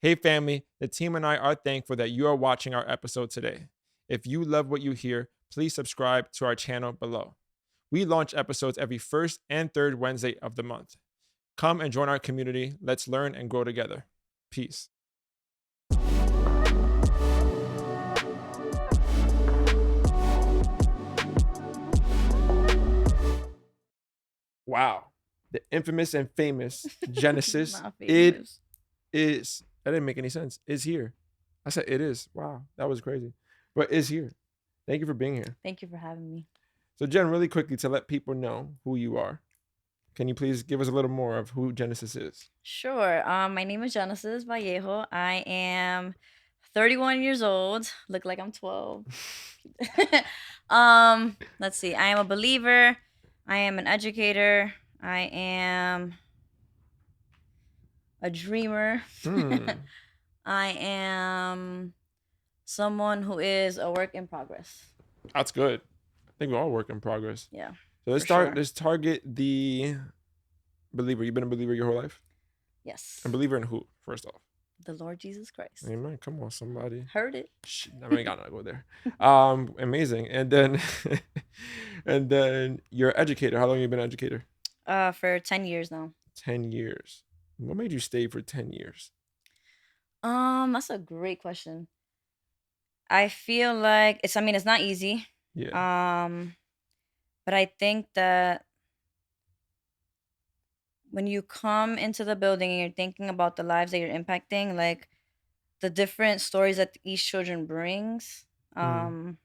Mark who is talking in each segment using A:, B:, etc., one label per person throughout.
A: Hey, family, the team and I are thankful that you are watching our episode today. If you love what you hear, please subscribe to our channel below. We launch episodes every first and third Wednesday of the month. Come and join our community. Let's learn and grow together. Peace. Wow. The infamous and famous Genesis.
B: Not
A: It
B: famous.
A: is. That didn't make any sense. Is here. I said it is. Wow. That was crazy. But is here. Thank you for being here.
B: Thank you for having me.
A: So, Jen, really quickly to let people know who you are, can you please give us a little more of who Genesis is?
B: Sure. My name is Genesis Vallejo. I am 31 years old. Look like I'm 12. Let's see. I am a believer. I am an educator. I am a dreamer.
A: Hmm.
B: I am someone who is a work in progress.
A: That's good. I think we all work in progress.
B: Yeah.
A: So let's
B: For
A: start.
B: sure.
A: Let's target the believer. You've been a believer your whole life.
B: Yes.
A: A believer in who? First off.
B: The Lord Jesus Christ.
A: Amen. Come on, somebody.
B: Heard it.
A: I ain't gotta go there. Amazing. And then, and then you're an educator. How long have you been an educator?
B: For 10 years now.
A: 10 years. What made you stay for 10 years?
B: That's a great question. I feel like it's, I mean, it's not easy.
A: Yeah.
B: But I think that when you come into the building and you're thinking about the lives that you're impacting, like the different stories that each children brings,
A: Mm.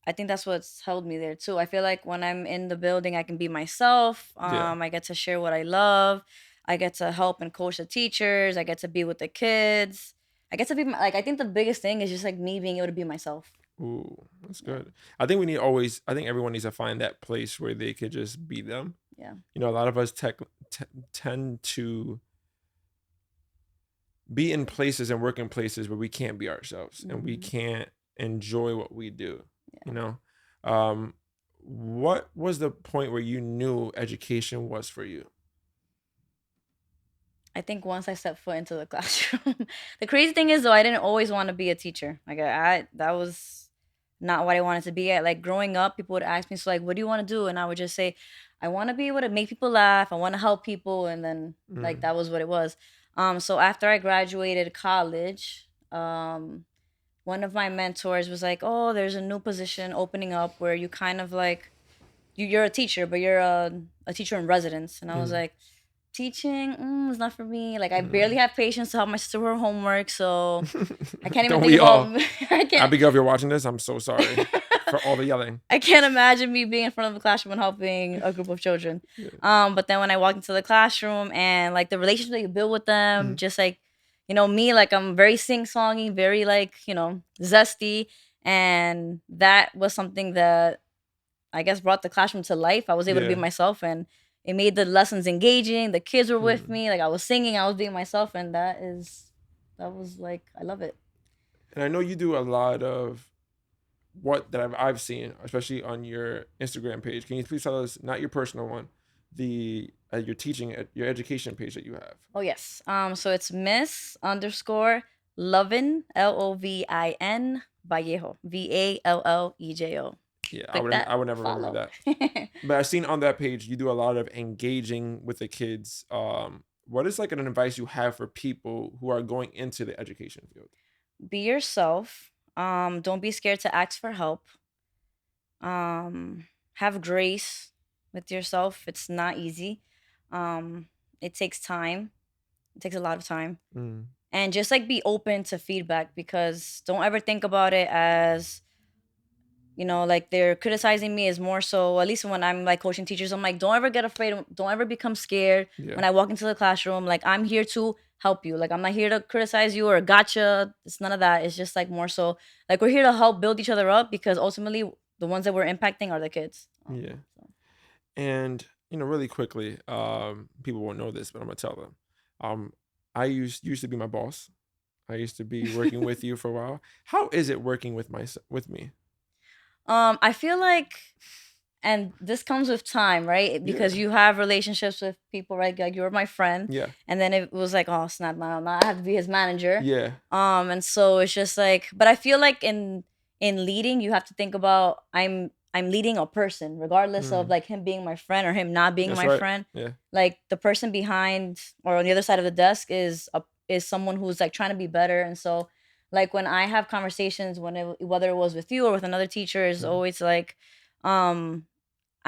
B: I think that's what's held me there too. I feel like when I'm in the building, I can be myself.
A: Yeah.
B: I get to share what I love. I get to help and coach the teachers. I get to be with the kids. I get to be like, I think the biggest thing is just like me being able to be myself.
A: Ooh, that's
B: Yeah.
A: good. I think we need always. I think everyone needs to find that place where they could just be them.
B: Yeah.
A: You know, a lot of us tend to be in places and work in places where we can't be ourselves and we
B: Mhm.
A: can't enjoy what we do.
B: Yeah.
A: You know, um, what was the point where you knew education was for you?
B: I think once I stepped foot into the classroom. The crazy thing is though, I didn't always want to be a teacher. Like I that was not what I wanted to be at. Like growing up, people would ask me, so like, what do you want to do? And I would just say, I want to be able to make people laugh. I want to help people. And then like
A: Mm.
B: that was what it was. So after I graduated college, one of my mentors was like, oh, there's a new position opening up where you kind of like you're a teacher, but you're a teacher in residence. And I was
A: Mm.
B: like, teaching is not for me. Like I barely
A: Mm.
B: have patience to help my sister with her homework, so I can't even
A: Don't
B: think
A: we all?
B: about. I can't.
A: Abigail, if you're watching this, I'm so sorry for all the yelling.
B: I can't imagine me being in front of the classroom and helping a group of children.
A: Yeah.
B: But then when I walked into the classroom and like the relationship that you build with them,
A: Mhm.
B: just like me, like I'm very sing-songy, very like zesty, and that was something that I guess brought the classroom to life. I was able to be
A: Yeah.
B: myself and it made the lessons engaging. The kids were with
A: Mm.
B: me. Like I was singing, I was being myself and that was like I love it.
A: And I know you do a lot of what that I've seen, especially on your Instagram page. Can you please tell us, not your personal one, the your teaching your education page that you have?
B: Oh yes. So it's Miss underscore Lovin Lovin Vallejo Vallejo.
A: Yeah,
B: Click that,
A: I would never remember
B: follow.
A: that. But I've seen on that page you do a lot of engaging with the kids. What is like an advice you have for people who are going into the education field?
B: Be yourself. Don't be scared to ask for help. Have grace with yourself. It's not easy. It takes time. It takes a lot of time.
A: Mm.
B: And just like be open to feedback because don't ever think about it as like they're criticizing me is more so, at least when I'm like coaching teachers, I'm like, don't ever get afraid, don't ever become scared
A: Yeah.
B: when I walk into the classroom. Like I'm here to help you. Like I'm not here to criticize you or gotcha. It's none of that. It's just like more so like we're here to help build each other up because ultimately the ones that we're impacting are the kids.
A: Yeah.
B: So.
A: And really quickly, people won't know this, but I'm gonna tell them. I used to be my boss. I used to be working with you for a while. How is it working with me?
B: I feel like and this comes with time, right?
A: Yeah.
B: Because you have relationships with people, right? Like you're my friend,
A: Yeah.
B: and then it was like, oh snap, now I have to be his manager.
A: Yeah.
B: And so it's just like, but I feel like in leading, you have to think about I'm leading a person, regardless of
A: Mm.
B: like him being my friend or him not being
A: That's
B: my
A: right.
B: friend.
A: Yeah.
B: Like the person behind or on the other side of the desk is someone who's like trying to be better, and so like when I have conversations, whether it was with you or with another teacher, is
A: Mhm.
B: always like, um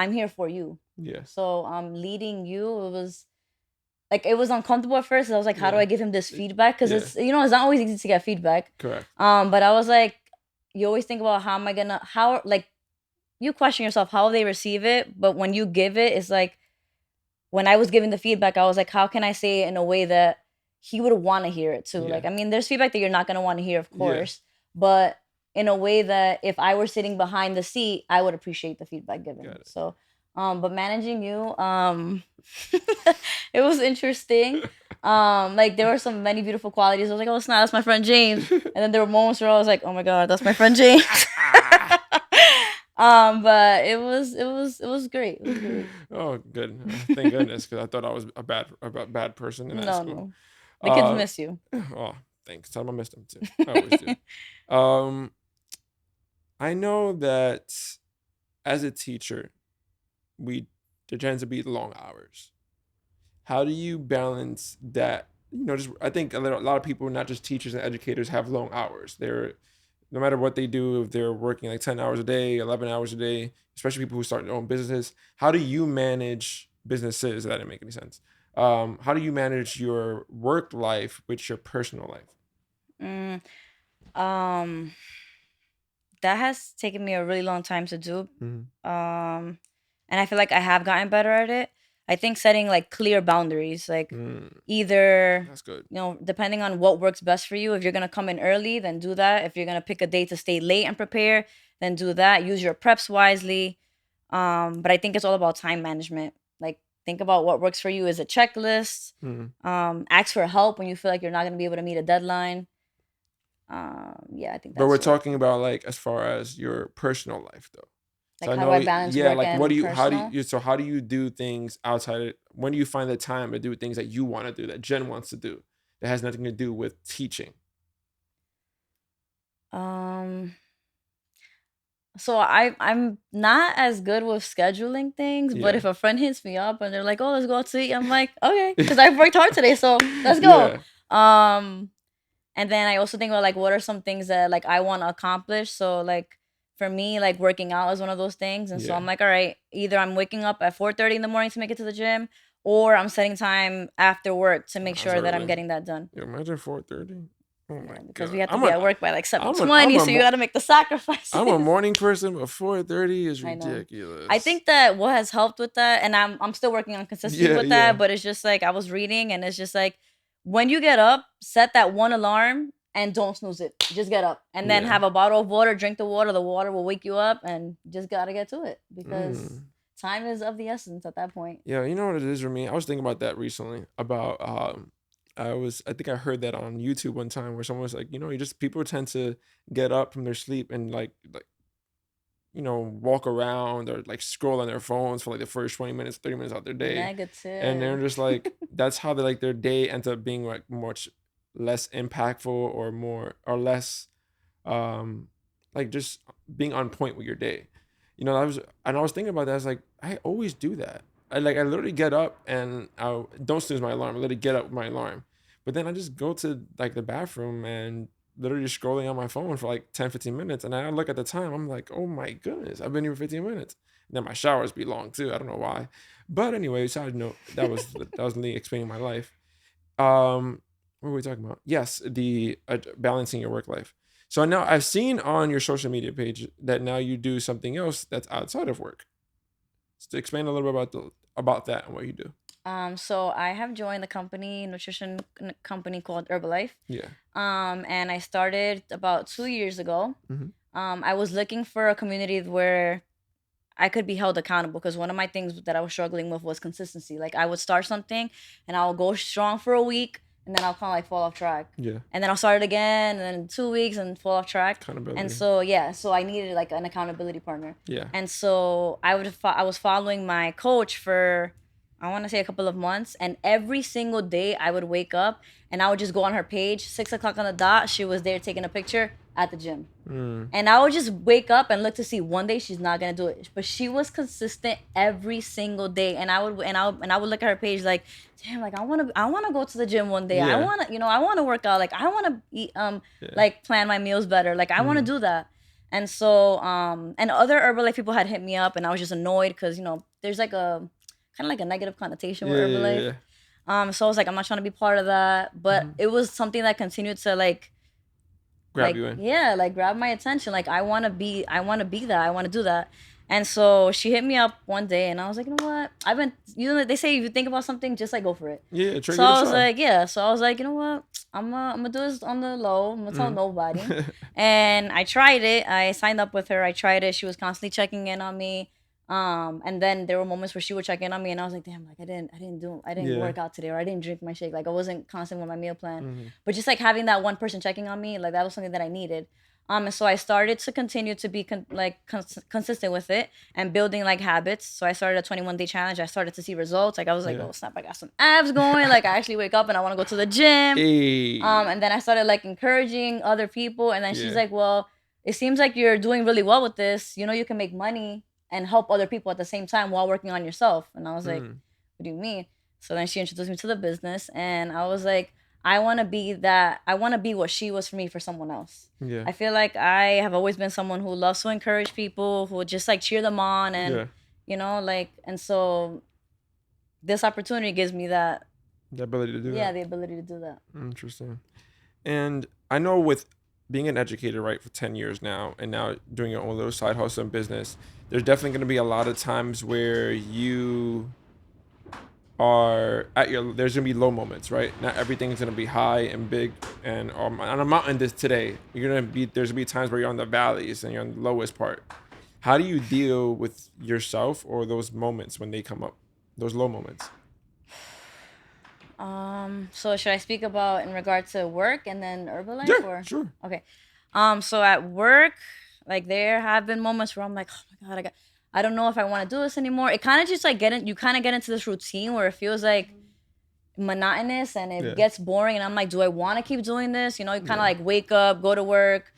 B: I'm here for you.
A: Yeah.
B: So leading you, it was like it was uncomfortable at first. I was like, how do
A: Yeah.
B: I give him this feedback? Because
A: Yeah.
B: it's it's not always easy to get feedback.
A: Correct.
B: But I was like, you always think about how am I gonna how like you question yourself how they receive it, but when you give it, it's like when I was giving the feedback, I was like, how can I say it in a way that he would want to hear it too?
A: Yeah.
B: Like, I mean, there's feedback that you're not gonna want to hear, of
A: Yeah.
B: course, but in a way that if I were sitting behind the seat, I would appreciate the feedback given.
A: Got it.
B: So, but managing you, it was interesting. Like there were some many beautiful qualities. I was like, oh snap, that's my friend James. And then there were moments where I was like, oh my god, that's my friend James. But it was great. It was great.
A: Oh, good. Thank goodness, because I thought I was a bad person in that
B: No,
A: school.
B: no. The kids
A: Uh,
B: miss you.
A: oh, thanks. Tell them I missed them too. I always do. Um, I know that as a teacher, we there tends to be long hours. How do you balance that? Just I think a lot of people, not just teachers and educators, have long hours. They're no matter what they do, if they're working like 10 hours a day, 11 hours a day, especially people who start their own businesses. How do you manage businesses? That didn't make any sense. How do you manage your work life with your personal life?
B: Mm, um, that has taken me a really long time to do.
A: Mm-hmm.
B: And I feel like I have gotten better at it. I think setting like clear boundaries, like
A: Mm,
B: either,
A: that's good.
B: depending on what works best for you. If you're gonna come in early, then do that. If you're gonna pick a day to stay late and prepare, then do that. Use your preps wisely. But I think it's all about time management. Like think about what works for you as a checklist.
A: Mm.
B: Ask for help when you feel like you're not gonna be able to meet a deadline. Yeah, I think
A: But we're
B: that's what
A: talking about like as far as your personal life though. So
B: like
A: I
B: how do
A: know,
B: I balance
A: yeah,
B: work
A: like what do
B: and
A: you, how do
B: personal?
A: you, so how do you do things outside of, when do you find the time to do things that you want to do, that Jen wants to do, that has nothing to do with teaching?
B: Um, so I'm not as good with scheduling things, but
A: Yeah.
B: if a friend hits me up and they're like, "Oh, let's go out to eat," I'm like, "Okay," because I've worked hard today, so let's go.
A: Yeah.
B: Um, and then I also think about like what are some things that like I want to accomplish. So like for me, like working out is one of those things, and so
A: Yeah.
B: I'm like, all right, either I'm waking up at 4:30 in the morning to make it to the gym, or I'm setting time after work to make
A: That's
B: sure that I'm
A: early.
B: getting that done.
A: Yeah, imagine 4:30. Oh my
B: Yeah, because we
A: God.
B: have to be at work by like
A: I'm an, I'm
B: 7:20,
A: a,
B: so you got to make the
A: I'm a
B: sacrifices.
A: morning person, but 4:30 is
B: I know. I
A: ridiculous.
B: think that what has helped with that, and I'm still working on consistency
A: Yeah.
B: with that,
A: Yeah.
B: but it's just like I was reading, and it's just like when you get up, set that one alarm and don't snooze it. Just get up, and then
A: Yeah.
B: have a bottle of water. Drink the water. The water will wake you up, and you just gotta get to it because
A: Mm.
B: time is of the essence at that point.
A: Yeah, you know what it is for me? I was thinking about that recently about I think I heard that on YouTube one time where someone was like, you just people tend to get up from their sleep and like walk around or like scroll on their phones for like the first 20 minutes, 30 minutes out their day. And they're
B: Negative.
A: just like that's how they like their day ends up being like much less impactful or more or less um like just being on point with your day. I was thinking about that. I was like, I always do that. I literally get up and I don't snooze my alarm. I literally get up with my alarm. But then I just go to like the bathroom and literally just scrolling on my phone for like 10, 15 minutes. And I look at the time, I'm like, oh my goodness, I've been here for 15 minutes. And then my showers be long too. I don't know why. But anyway, side note, that was me explaining my life. What were we talking about? Yes, the balancing your work life. So now I've seen on your social media page that now you do something else that's outside of work. So explain a little bit about that and what you do.
B: So I have joined the nutrition company called Herbalife.
A: Yeah.
B: And I started about 2 years ago.
A: Hmm.
B: I was looking for a community where I could be held accountable because one of my things that I was struggling with was consistency. Like I would start something and I would go strong for a week and then I'll kind of like fall off track.
A: Yeah.
B: And then I'll start it again, and then in 2 weeks and fall off track. And
A: Accountability.
B: so yeah, so I needed like an accountability partner.
A: Yeah.
B: And so I was following my coach for, I want to say, a couple of months, and every single day I would wake up and I would just go on her page, 6 o'clock on the dot. She was there taking a picture at the gym. And I would just wake up and look to see one day she's not gonna do it, but she was consistent every single day. And I would look at her page like, damn, like I wanna go to the gym one day.
A: Yeah.
B: I wanna, I wanna work out. Like I wanna eat, like plan my meals better. Like I wanna do that. And so and other Herbalife people had hit me up, and I was just annoyed because there's like a kind of like a negative connotation with Herbalife. So I was like, I'm not trying to be part of that, but it was something that continued to like
A: Grab you in.
B: Yeah, like grab my attention. Like I want to be that. I want to do that. And so she hit me up one day, and I was like, you know what? They say if you think about something, just like go for it.
A: Yeah,
B: So I was like, yeah. So I was like, you know what? I'm gonna do this on the low. I'm gonna tell nobody. And I tried it. I signed up with her. I tried it. She was constantly checking in on me. And then there were moments where she would check in on me, and I was like, damn, like I didn't work out today, or I didn't drink my shake. Like I wasn't constant with my meal plan. But just like having that one person checking on me, like that was something that I needed. And so I started to continue to be consistent with it and building like habits. So I started a 21-day challenge. I started to see results. Like I was like, oh snap, I got some abs going. Like I actually wake up and I want to go to the gym.
A: Hey.
B: And then I started like encouraging other people. And then she's like, well, it seems like you're doing really well with this. You can make money and help other people at the same time while working on yourself. And I was like, what do you mean? So then she introduced me to the business, and I was like, I want to be that. I want to be what she was for me for someone else.
A: Yeah.
B: I feel like I have always been someone who loves to encourage people, who would just like cheer them on, and and so this opportunity gives me that.
A: The ability to do that.
B: Yeah, the ability to do that.
A: Interesting. And I know with being an educator, right, for 10 years now, and now doing your own little side hustle and business, there's definitely going to be a lot of times where you are there's going to be low moments, right? Not everything's going to be high and big and on a mountain today. There's going to be times where you're on the valleys and you're on the lowest part. How do you deal with yourself or those moments when they come up, those low moments?
B: So should I speak about in regard to work and then Herbalife?
A: Yeah,
B: or?
A: Sure.
B: Okay. So at work, like there have been moments where I'm like, oh my God, I don't know if I want to do this anymore. It kind of just like you kind of get into this routine where it feels like monotonous and it gets boring. And I'm like, do I want to keep doing this? You kind of like wake up, go to work,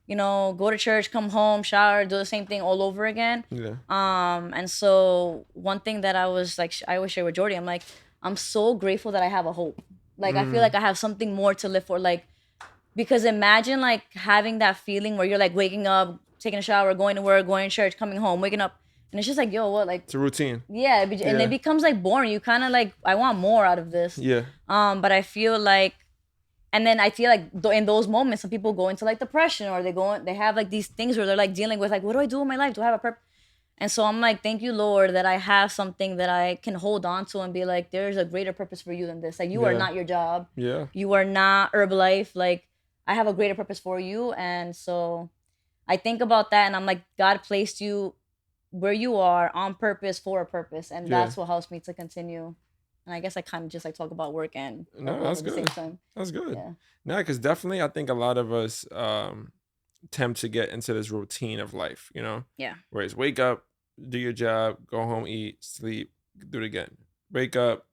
B: go to church, come home, shower, do the same thing all over again.
A: Yeah.
B: And so one thing that I was like, I always share with Jordy, I'm like, I'm so grateful that I have a hope. Like, I feel like I have something more to live for. Like, because imagine like having that feeling where you're like waking up, taking a shower, going to work, going to church, coming home, waking up. And it's just like, yo, what? Like,
A: it's a routine.
B: Yeah. And it becomes like boring. You kind of like, I want more out of this.
A: Yeah.
B: But I feel like, and then I feel like in those moments, some people go into like depression, or they have like these things where they're like dealing with like, what do I do in my life? Do I have a purpose? And so I'm like, thank you, Lord, that I have something that I can hold on to and be like, there's a greater purpose for you than this. Like, you are not your job.
A: Yeah.
B: You are not Herbalife. Like, I have a greater purpose for you. And so I think about that, and I'm like, God placed you where you are on purpose for a purpose. And that's what helps me to continue. And I guess I kind of just like talk about work and
A: that's
B: at
A: good.
B: the same time.
A: That's good.
B: Yeah.
A: No, because definitely I think a lot of us tempt to get into this routine of life,
B: Yeah.
A: Where it's wake up, do your job, go home, eat, sleep, do it again. Wake up,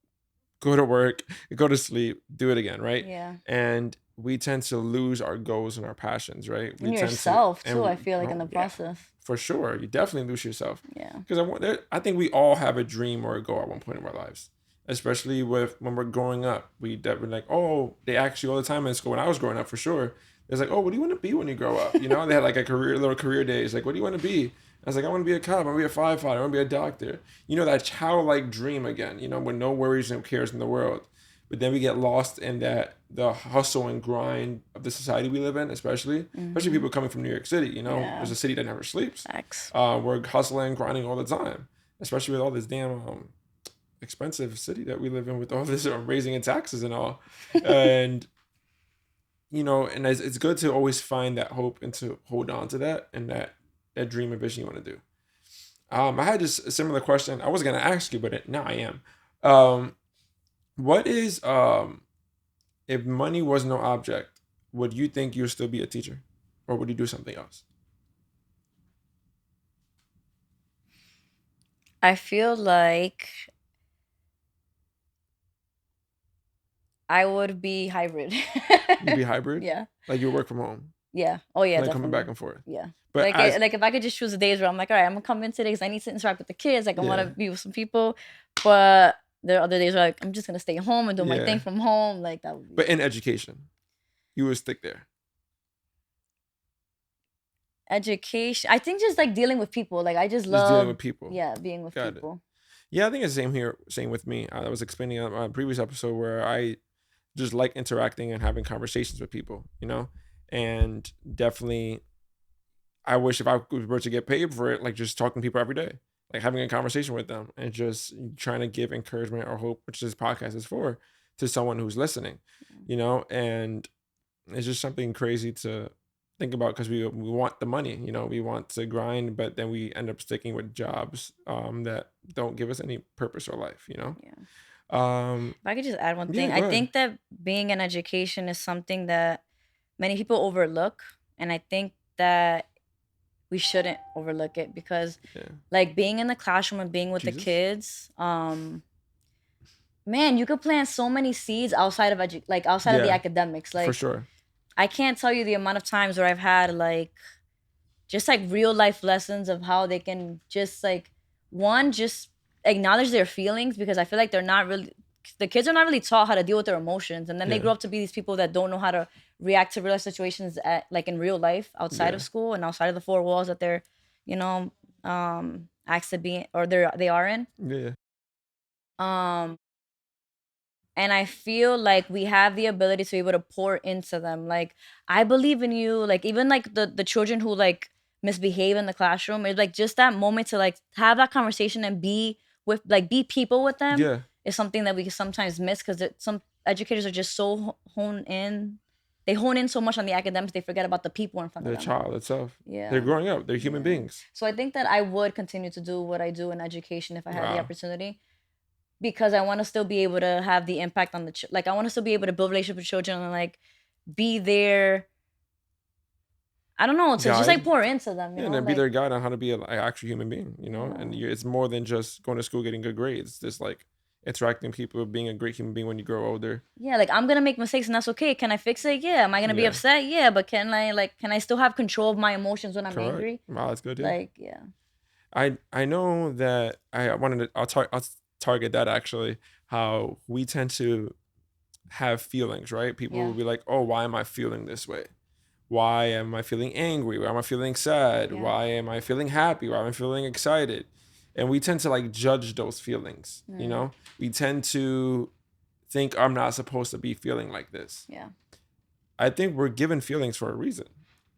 A: go to work, go to sleep, do it again, right?
B: Yeah.
A: And we tend to lose our goals and our passions, right?
B: And yourself too, I feel like, in the process.
A: For sure. You definitely lose yourself.
B: Yeah.
A: Because I think we all have a dream or a goal at one point in our lives. Especially when we're growing up. We're like, oh, they ask you all the time in school. When I was growing up, for sure. It's like, oh, what do you want to be when you grow up? They had like little career days. Like, what do you want to be? I was like, I want to be a cop. I want to be a firefighter. I want to be a doctor. That childlike dream again, with no worries and cares in the world. But then we get lost in the hustle and grind of the society we live in, especially people coming from New York City, There's a city that never sleeps.
B: Facts.
A: We're hustling, grinding all the time, especially with all this damn expensive city that we live in with all this raising in taxes and all. And, and it's good to always find that hope and to hold on to that and that dream and vision you want to do. I had just a similar question. I wasn't going to ask you, but now I am. What is If money was no object, would you think you'll still be a teacher, or would you do something else?
B: I feel like I would be hybrid.
A: You'd be hybrid,
B: Yeah.
A: like you work from home,
B: Yeah. Oh yeah,
A: like coming back
B: definitely.
A: and forth.
B: Yeah.
A: But
B: Like
A: as
B: like if I could just choose the days where I'm like, all right, I'm gonna come in today because I need to interact with the kids. Like I want
A: yeah,
B: to be with some people, but there are other days where like I'm just gonna stay home and do my
A: yeah.
B: thing from home. Like that would
A: But
B: be
A: in education, you would stick there.
B: education. I think just like dealing with people. Like I just
A: Just dealing
B: love,
A: with people.
B: yeah, being with
A: Got it.
B: people.
A: Yeah, I think it's the same here. Same with me. I was explaining on a previous episode where I just like interacting and having conversations with people, and definitely I wish if I were to get paid for it, like just talking to people every day, like having a conversation with them and just trying to give encouragement or hope, which this podcast is for, to someone who's listening, and it's just something crazy to think about because we want the money, we want to grind, but then we end up sticking with jobs that don't give us any purpose or life.
B: Yeah.
A: Um,
B: If I could just add one
A: yeah,
B: thing,
A: go
B: I
A: ahead.
B: think that being in education is something that many people overlook, and I think that we shouldn't overlook it because
A: Yeah.
B: like being in the classroom and being with the
A: Jesus.
B: kids, man, you could plant so many seeds outside of like outside of the
A: Yeah,
B: academics.
A: for
B: Like
A: sure.
B: I can't tell you the amount of times where I've had like just like real life lessons of how they can just like one just acknowledge their feelings, because I feel like they're not really, the kids are not really taught how to deal with their emotions, and then they
A: Yeah.
B: grow up to be these people that don't know how to react to real life situations at like in real life outside
A: Yeah.
B: of school and outside of the four walls that they're, you know, asked to be or they are in.
A: Yeah.
B: um and I feel like we have the ability to be able to pour into them. Like, I believe in you. Like, even like the children who like misbehave in the classroom, it's like just that moment to like have that conversation and be with like be people with them
A: Yeah.
B: is something that we sometimes miss because some educators are just so honed in. They hone in so much on the academics, they forget about the people in front of
A: The
B: them.
A: child itself. They're
B: Yeah.
A: growing up. They're human
B: Yeah.
A: beings.
B: So I think that I would continue to do what I do in education if I had the
A: Wow.
B: opportunity, because I want to still be able to have the impact on the like I want to still be able to build relationships with children and like be there. I don't know, to just like
A: Guide.
B: pour into them,
A: Yeah, and then be
B: like
A: their guide on how to be an actual human being, and
B: yeah,
A: it's more than just going to school, getting good grades. It's just like interacting with people, being a great human being when you grow older.
B: yeah. Like I'm gonna make mistakes and that's okay. Can I fix it? Yeah. Am I gonna be
A: Yeah,
B: upset? Yeah. But can I still have control of my emotions when I'm
A: correct.
B: angry?
A: Wow, that's good. Yeah,
B: Like yeah,
A: I know that I wanted to. I'll target that actually. How we tend to have feelings, right? People will
B: yeah,
A: be like, "Oh, why am I feeling this way? Why am I feeling angry? Why am I feeling sad?
B: yeah.
A: Why am I feeling happy? Why am I feeling excited?" And we tend to like judge those feelings,
B: Mm,
A: We tend to think I'm not supposed to be feeling like this.
B: yeah.
A: I think we're given feelings for a reason.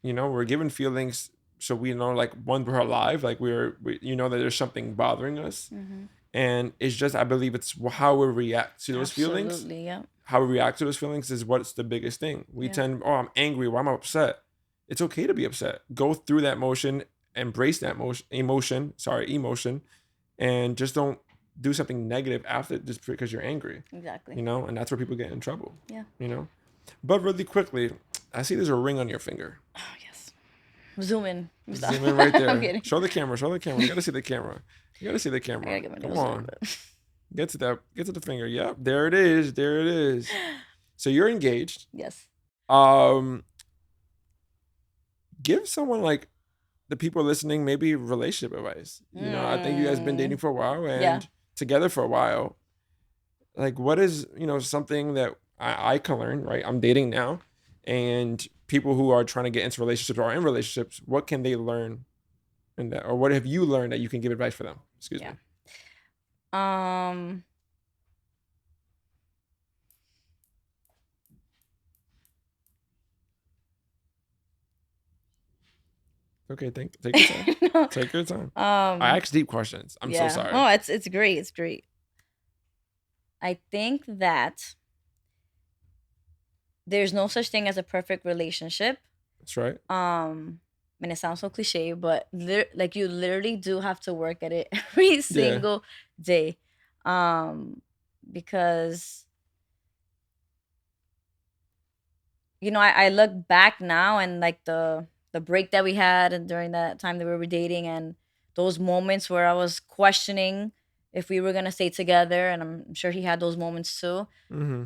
A: We're given feelings so we know, like, one, we're alive, like that there's something bothering us.
B: Mm-hmm.
A: And it's just, I believe it's how we react to those feelings.
B: Absolutely. Yeah.
A: How we react to those feelings is what's the biggest thing. We
B: Yeah.
A: tend, oh, I'm angry, why am I upset? It's okay to be upset. Go through that emotion, embrace that emotion, and just don't do something negative after just because you're angry.
B: Exactly.
A: And that's where people get in trouble.
B: Yeah.
A: You know. But really quickly, I see there's a ring on your finger.
B: Oh yes. Zoom in. Stop.
A: Zoom in right
B: I'm
A: there.
B: kidding.
A: Show the camera. Show the camera. You gotta see the camera. You gotta see the
B: I gotta
A: camera.
B: get my
A: Come
B: nose in a
A: on.
B: bit.
A: Get to that. Get to the finger. Yep. There it is. There it is. So you're engaged.
B: Yes.
A: Um, give someone, like, the people listening, maybe relationship advice. I think you guys been dating
B: Mm,
A: for a while
B: yeah.
A: and together for a while. Like, what is, something that I can learn, right? I'm dating now, and people who are trying to get into relationships or are in relationships, what can they learn in that, or what have you learned that you can give advice for them? Excuse
B: Yeah.
A: me.
B: Um.
A: Okay, take your time.
B: No.
A: Take your time. I
B: Um.
A: ask deep questions. I'm so
B: Yeah.
A: sorry.
B: Oh, it's great. It's great. I think that there's no such thing as a perfect relationship.
A: That's right.
B: And it sounds so cliche, but like you literally do have to work at it every
A: Yeah.
B: single day. Um, because I look back now and like the break that we had and during that time that we were dating and those moments where I was questioning if we were gonna stay together, and I'm sure he had those moments too.
A: Mm-hmm.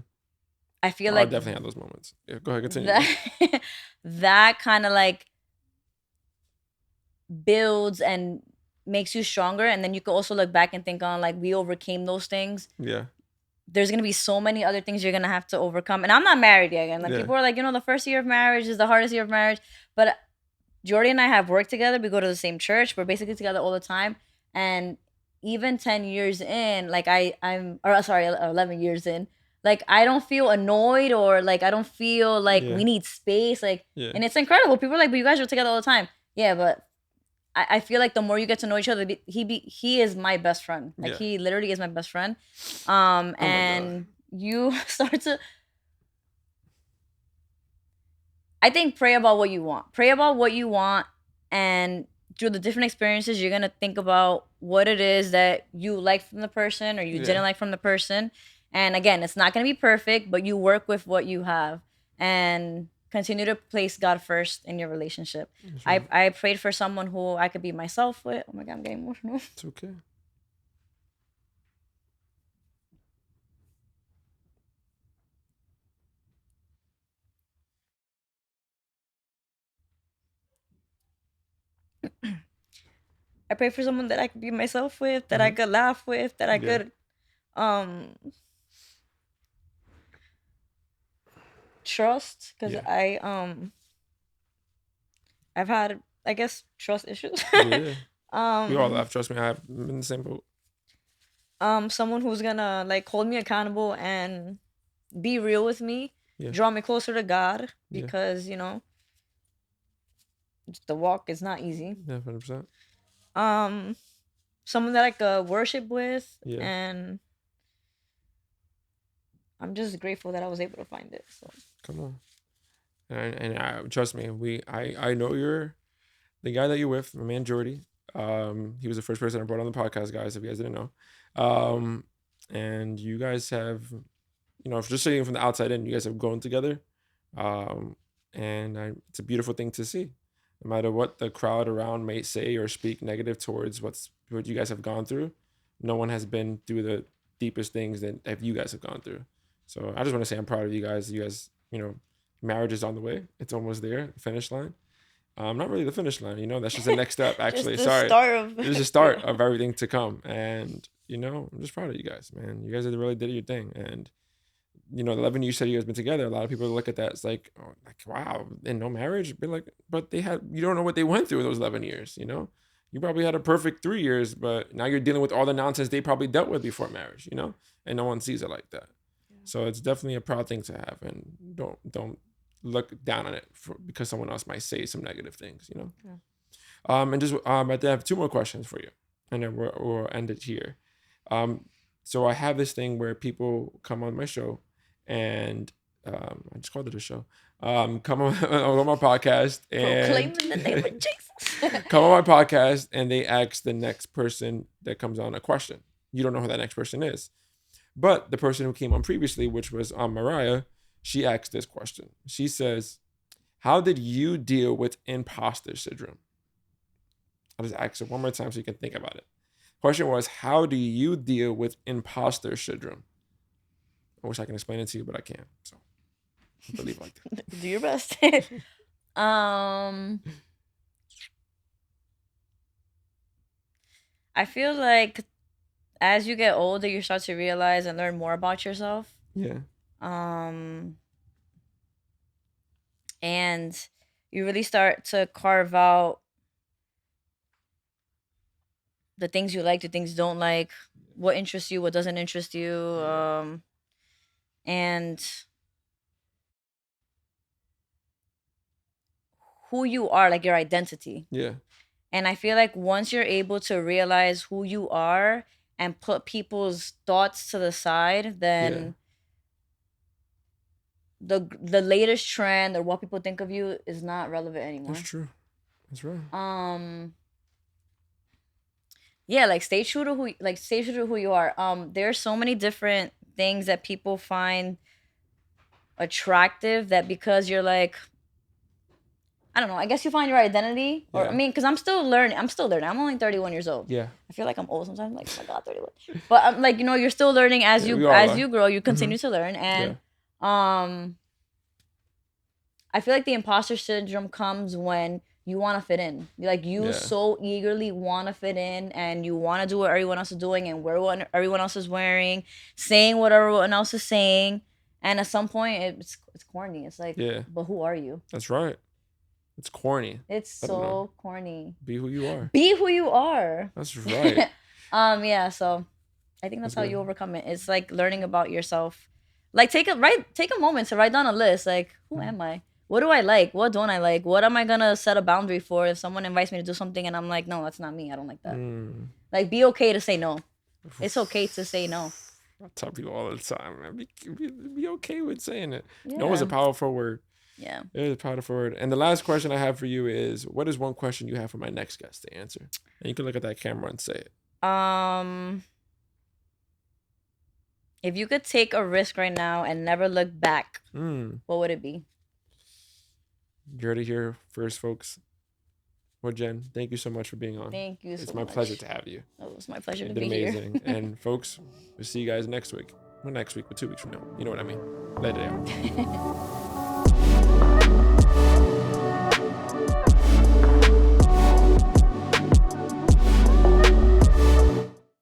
B: I feel
A: Oh, I
B: like
A: definitely had those moments. Yeah, go ahead, continue though.
B: that that kind of like builds and makes you stronger, and then you can also look back and think on like we overcame those things.
A: Yeah,
B: There's gonna be so many other things you're gonna have to overcome. And I'm not married yet. And like
A: yeah,
B: people are like, the first year of marriage is the hardest year of marriage. But Jordy and I have worked together. We go to the same church. We're basically together all the time. And even 10 years in, like or sorry, 11 years in, like I don't feel annoyed or like I don't feel like
A: yeah,
B: we need space. Like,
A: yeah,
B: and it's incredible. People are like, but you guys are together all the time. Yeah, but I feel like the more you get to know each other, he is my best friend. Like
A: yeah.
B: he literally is my best friend.
A: Oh my god.
B: And you start to, I think, pray about what you want. Pray about what you want, and through the different experiences, you're gonna think about what it is that you like from the person or you
A: Yeah,
B: didn't like from the person. And again, it's not gonna be perfect, but you work with what you have and continue to place God first in your relationship.
A: that's
B: I
A: right.
B: I prayed for someone who I could be myself with. Oh my god, I'm getting emotional.
A: It's okay.
B: I prayed for someone that I could be myself with, that I
A: Mm-hmm.
B: could laugh with, that I
A: Yeah,
B: could um trust, because
A: yeah,
B: I've had, I guess, trust issues.
A: yeah. We all
B: um
A: laugh. Trust me, I've been in the same boat.
B: Someone who's gonna like hold me accountable and be real with me,
A: Yeah,
B: draw me closer to God,
A: yeah,
B: because the walk is not easy.
A: yeah, 100%.
B: um Someone that I could worship with,
A: Yeah,
B: and I'm just grateful that I was able to find it. So
A: come on. And trust me, I know you're the guy that you're with, my man Jordy. He was the first person I brought on the podcast, guys. If you guys didn't know, um, and you guys have, just saying from the outside in, you guys have grown together, um, and it's a beautiful thing to see. No matter what the crowd around may say or speak negative towards what you guys have gone through, no one has been through the deepest things that you guys have gone through. So I just want to say I'm proud of you guys. You guys, marriage is on the way. It's almost there, the finish line. Not really the finish line, that's just the next step,
B: just
A: actually.
B: the
A: Sorry.
B: start of
A: This is the
B: yeah.
A: start of everything to come. And, I'm just proud of you guys, man. You guys really did your thing. And, the 11 years you said you guys been together, a lot of people look at that. It's like, oh, like, wow, and no marriage. Be like, but you don't know what they went through in those 11 years. You probably had a perfect 3 years, but now you're dealing with all the nonsense they probably dealt with before marriage. And no one sees it like that. So it's definitely a proud thing to have, and don't look down on it because someone else might say some negative things.
B: Yeah.
A: And just I have two more questions for you, and then we'll end it here. Um, so I have this thing where people come on my show, and I just called it a show. Come on, on my podcast and
B: Proclaiming the name of Jesus.
A: come on my podcast, and they ask the next person that comes on a question. You don't know who that next person is. But the person who came on previously, which was Mariah, she asked this question. She says, how did you deal with imposter syndrome? I'll just ask it one more time so you can think about it. Question was, how do you deal with imposter syndrome? I wish I can explain it to you, but I can't. So I believe like
B: Do your best. um I feel like as you get older, you start to realize and learn more about yourself.
A: Yeah.
B: Um, and you really start to carve out the things you like, the things you don't like, what interests you, what doesn't interest you,
A: Yeah.
B: and who you are, like your identity.
A: Yeah.
B: And I feel like once you're able to realize who you are and put people's thoughts to the side,
A: Yeah.
B: then the latest trend or what people think of you is not relevant
A: That's
B: anymore.
A: true. That's right.
B: Um yeah, like stay true to who you are. There's so many different things that people find attractive that because you're like, I don't know, I guess you find your identity. Or I
A: Yeah.
B: mean, because I'm still learning. I'm only 31 years old.
A: Yeah.
B: I feel like I'm old sometimes. Like, oh my God, 31. But I'm like, you're still learning as
A: Yeah, we
B: you
A: all
B: as
A: are.
B: you grow. You
A: Hmm.
B: continue to learn,
A: Yeah.
B: and um, I feel like the imposter syndrome comes when you want to fit in. Like you
A: Yeah.
B: so eagerly want to fit in, and you want to do what everyone else is doing, and wear what everyone else is wearing, saying what everyone else is saying, and at some point it's corny. It's like,
A: Yeah.
B: but who are you?
A: That's right. It's corny.
B: It's
A: I don't know.
B: so corny.
A: Be who you are.
B: Be who you are.
A: That's right.
B: Yeah, so I think that's
A: That's
B: how you
A: good.
B: overcome it. It's like learning about yourself. Like take a moment to write down a list. Like, who
A: Mhm.
B: am I? What do I like? What don't I like? What am I gonna set a boundary for if someone invites me to do something and I'm like, no, that's not me. I don't like that.
A: Mm.
B: Like, be okay to say no. It's okay to say no.
A: I tell people all the time, man, be okay with saying it. No is a
B: Yeah.
A: powerful word.
B: Yeah.
A: It is a powerful word. And the last question I have for you is, what is one question you have for my next guest to answer? And you can look at that camera and say it.
B: If you could take a risk right now and never look back, what would it be?
A: You heard it here first, folks. Well, Jen, thank you so much for being on.
B: Thank you so much.
A: It's my pleasure to have you.
B: Oh, it was my pleasure
A: You
B: to
A: did
B: be
A: amazing.
B: here.
A: And folks, we'll see you guys next week. Well, next week, but 2 weeks from now. You know what I mean. Later.